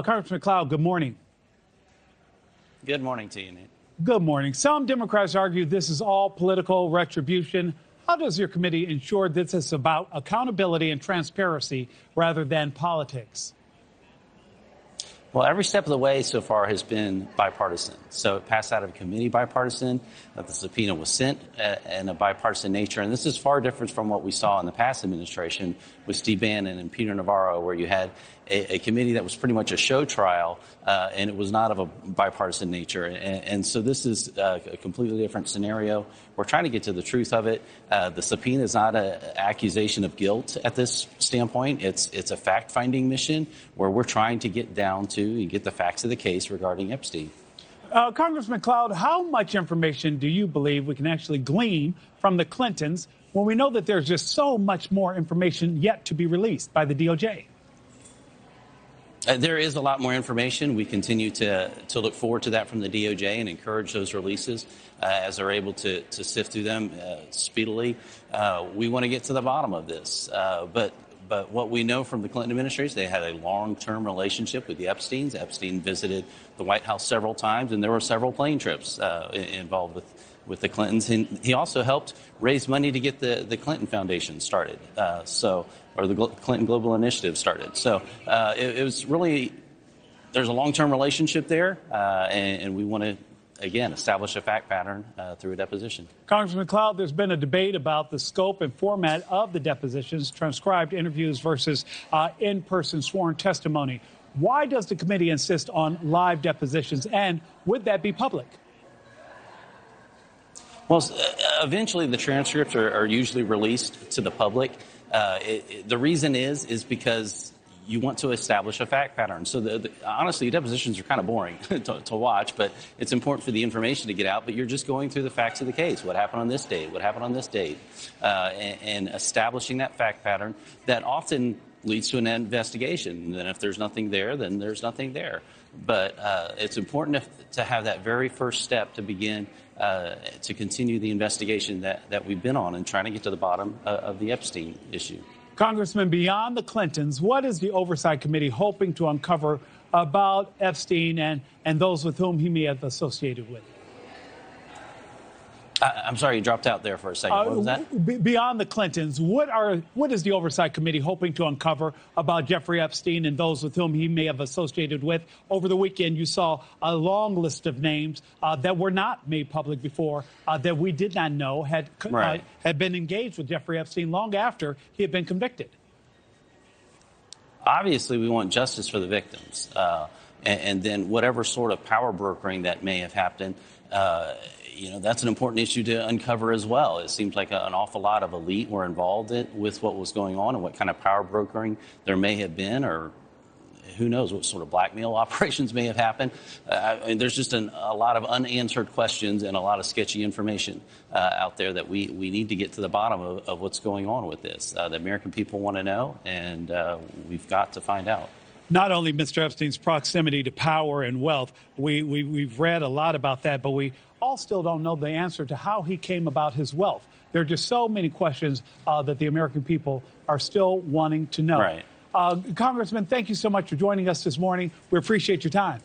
Congressman Cloud, good morning. Good morning to you, Nate. Good morning. Some Democrats argue this is all political retribution. How does your committee ensure this is about accountability and transparency rather than politics? Well, every step of the way so far has been bipartisan. So it passed out of committee bipartisan, that the subpoena was sent in a bipartisan nature. And this is far different from what we saw in the past administration with Steve Bannon and Peter Navarro, where you had a committee that was pretty much a show trial, and it was not of a bipartisan nature. And so this is a completely different scenario. We're trying to get to the truth of it. The subpoena is not an accusation of guilt at this standpoint. It's a fact-finding mission where we're trying to get down to and get the facts of the case regarding Epstein. Congressman Cloud, how much information do you believe we can actually glean from the Clintons when we know that there's just so much more information yet to be released by the DOJ? There is a lot more information. We continue to look forward to that from the DOJ and encourage those releases as they're able to sift through them speedily. We want to get to the bottom of this. But what we know from the Clinton administration, they had a long-term relationship with the Epsteins. Epstein visited the White House several times, and there were several plane trips involved with the Clintons. And he also helped raise money to get the Clinton Foundation started, or the Clinton Global Initiative started. So it was really, there's a long-term relationship there, and we want to, again, establish a fact pattern through a deposition. Congressman Cloud, there's been a debate about the scope and format of the depositions, transcribed interviews versus in-person sworn testimony. Why does the committee insist on live depositions, and would that be public? Well, eventually the transcripts are usually released to the public. The reason is because you want to establish a fact pattern. So honestly, depositions are kind of boring to watch, but it's important for the information to get out. But you're just going through the facts of the case. What happened on this date? What happened on this date? And establishing that fact pattern that often leads to an investigation. And then if there's nothing there, then there's nothing there. But it's important to have that very first step to begin to continue the investigation that we've been on and trying to get to the bottom of the Epstein issue. Congressman, beyond the Clintons, what is the Oversight Committee hoping to uncover about Epstein and those with whom he may have associated with? I'm sorry, you dropped out there for a second. What was that? Beyond the Clintons, what is the Oversight Committee hoping to uncover about Jeffrey Epstein and those with whom he may have associated with? Over the weekend, you saw a long list of names that were not made public before, that we did not know had been engaged with Jeffrey Epstein long after he had been convicted. Obviously, we want justice for the victims. And then whatever sort of power brokering that may have happened, that's an important issue to uncover as well. It seems like an awful lot of elite were involved with what was going on and what kind of power brokering there may have been, or who knows what sort of blackmail operations may have happened. There's just a lot of unanswered questions and a lot of sketchy information out there that we need to get to the bottom of what's going on with this. The American people want to know, and we've got to find out. Not only Mr. Epstein's proximity to power and wealth, we've read a lot about that, but we all still don't know the answer to how he came about his wealth. There are just so many questions that the American people are still wanting to know. Right. Congressman, thank you so much for joining us this morning. We appreciate your time.